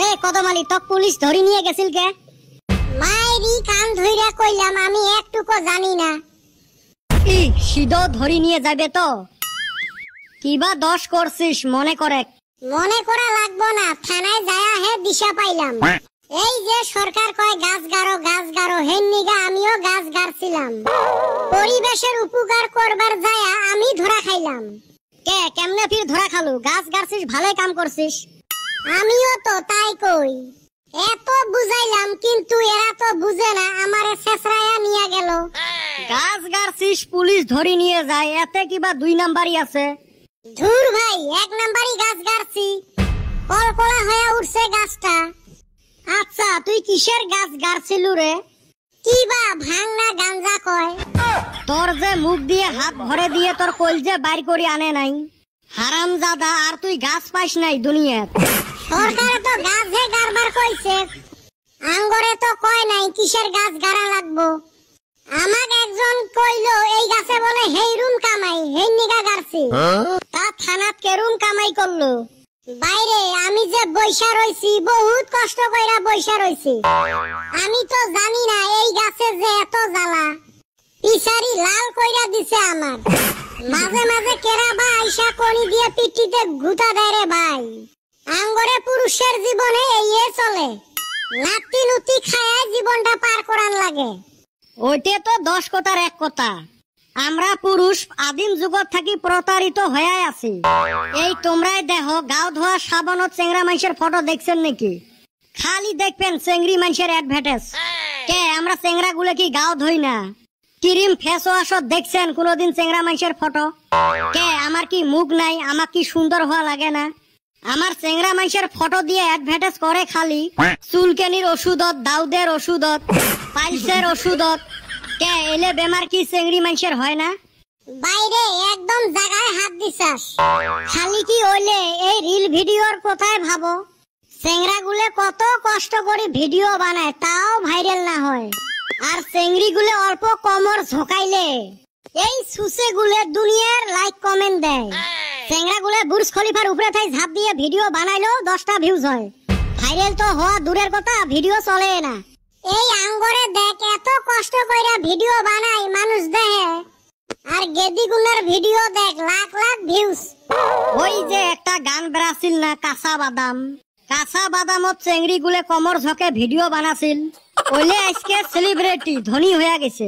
এ কদমালি তো পুলিশ ধরি নিয়ে গেছিল কে? মাইরি কান ধইরা কইলাম আমি একটুকো জানি না। ই সিধো ধরি নিয়ে যাবে তো? কিবা দোষ করছিস মনে করে? মনে করা লাগবো না, থানায় যায়া হে দিশা পাইলাম। এই যে সরকার কয় গাছ গাড়ো হেন নিগা আমিও গাছ গাড়ছিলাম। পরিবেশের উপকার করবার যায়া আমি ধরা খাইলাম। কে কেমনে ফির ধরা খালু? গাছ গাড়ছিস, ভালোই কাম করছিস। আমিও তো তাই কই, এত বুঝাইলাম কিন্তু এরা তো বুঝে না, আমারে ছেছরায়া নিয়ে গেল। গাছ গাড়ছিস পুলিশ ধরি নিয়ে যায়, এতে কিবা 2 নাম্বারই আছে? ধুর ভাই, 1 নাম্বারই গাছ গাড়ছি, কলকলা হয়ে উঠছে গাছটা। আচ্ছা তুই কিসের গাছ গাড়ছিলু রে? কিবা ভাঙনা গাঞ্জা কয়। তোর যে মুখ দিয়ে হাত ভরে দিয়ে তোর কলজে বাইর করে আনে নাই হারামজাদা, আর তুই গাছ পাইস নাই দুনিয়াত। সরকার তো গাছ হে গাড়বার কইছে, আঙ্গরে তো কয় নাই কিসের গাছ গাড়া লাগবো। আমাক একজন কইলো এই গাছে বলে হেই রুম কামাই, হেই নিগা গাড়ছি। তা থানাত কে রুম কামাই করলো? বাইরে আমি যে বইসা রইছি, বহুত কষ্ট কইরা বইসা রইছি। আমি তো জানি না এই গাছে যে এত জ্বালা, পিছারি লাল কইরা দিছে আমার। মাঝে মাঝে কেরা বা আইসা কনি দিয়ে পিঠিতে গুতা দেয় রে ভাই। আঙ্গরে পুরুষের জীবনে এই চলে, নাতি নুতি খায় জীবনটা পার করান লাগে। ওইটা তো 10 কথার 1 কথা। আমরা পুরুষ আদিম যুগত থাকি প্রতারিত হয়ে আছি। এই তোমরাই দেখো গাও ধোয়া সাবানত চেংরা মানুষের ফটো দেখছেন নাকি? খালি দেখবেন চেংড়ি মানুষের অ্যাডভার্টাইজ। কে আমরা চেংরা গুলো কি গাও ধই না? ক্রিম ফেস ওয়াশ দেখছেন কোনদিন চেংরা মানুষের ফটো? কে আমার কি মুখ নাই? আমার কি সুন্দর হওয়া লাগে না? আমার চেংরা মানুষের ফটো দিয়ে অ্যাডভার্টাইজ করে খালি চুলকানির ওষুধত, দাউদের ওষুধত, পাইলসের ওষুধত। কে এলে বেমার কি চেংড়ি মানুষের হয় না? বাইরে একদম জায়গায় হাত দিছাস। খালি কি ওইলে এই রিল ভিডিওর কথাই ভাবো। চেংরা গুলে কত কষ্ট করে ভিডিও বানায়, তাও ভাইরাল না হয়। আর চেংড়ি গুলে অল্প কমর ঝোকাইলে এই সুসে গুলে দুনিয়ার লাইক কমেন্ট দেয়। চেংরা গুলে বুর্জ খলিফার উপরে থাই ঝাঁপ দিয়ে ভিডিও বানাইলেও 10টা ভিউজ হয়। ভাইরাল তো হওয়া দূরের কথা, ভিডিও চলে না। এই আঙ্গরে দেখ এত কষ্ট কইরা ভিডিও বানাই মানুষ দেখে, আর গেদিগুনার ভিডিও দেখ লাখ লাখ ভিউজ। ওই যে একটা গান বেরাছিল না, কাঁচা বাদাম। কাঁচা বাদামত চেংড়ি গুলে কমর ঝকে ভিডিও বানাছিল, ওইলে আজকে সেলিব্রিটি ধনী হয়ে গেছে।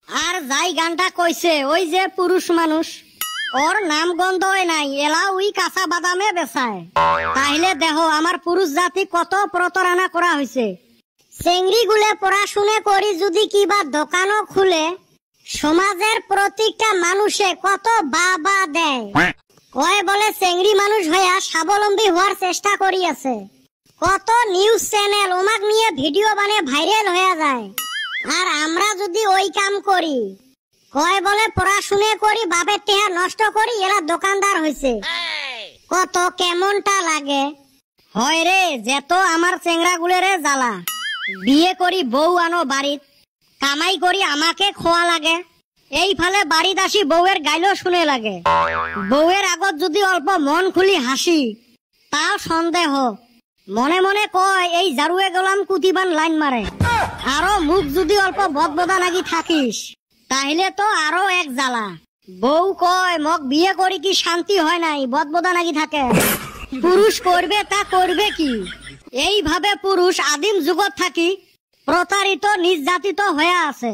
আর যাই গানটা কইছে ওই যে পুরুষ মানুষ, ওর নাম গন্ধই নাই, এলা ওই কাঁচা বাদামে বেচায়। তাইলে দেখো আমার পুরুষ জাতি কত প্রতারণা করা হয়েছে। চেংড়ি গুলে পড়াশুনে করি যদি কিবা দোকানও খুলে, সমাজের প্রত্যেকটা মানুষে কত বা দেয়। কয় বলে চেংড়ি মানুষ হইয়া স্বাবলম্বী হওয়ার চেষ্টা করি আছে। কত নিউজ চ্যানেল ওমাক নিয়ে ভিডিও বানিয়ে ভাইরাল হয়ে যায়। আর আমরা যদি ওই কাম করি, কয় বলে পড়াশুনে করি বাপের টেহা নষ্ট করি, এরা দোকানদার হয়েছে। কত কেমনটা লাগে হয় রে। যেত আমার চেংড়া গুলেরে জ্বালা, বিয়ে করি বউ আনো বাড়িত, কামাই করি আমাকে খোয়া লাগে। এই ফালে বাড়িত আসি বউয়ের গাইলো শুনে লাগে। বউয়ের আগত যদি অল্প মন খুলি হাসি, তাও সন্দেহ। মনে মনে কয় এই জারুয়ে গেলাম কুতিবান লাইন মারে। আরো মুখ যদি অল্প বদবদা লাগি থাকিস, তাহলে তো আরো এক জ্বালা। বউ কয় মগ বিয়ে করি কি শান্তি হয় নাই, বদবদা লাগি থাকে। পুরুষ করবে তা করবে কি? এইভাবে পুরুষ আদিম যুগত থাকি প্রতারিত নির্যাতিত হয়ে আছে।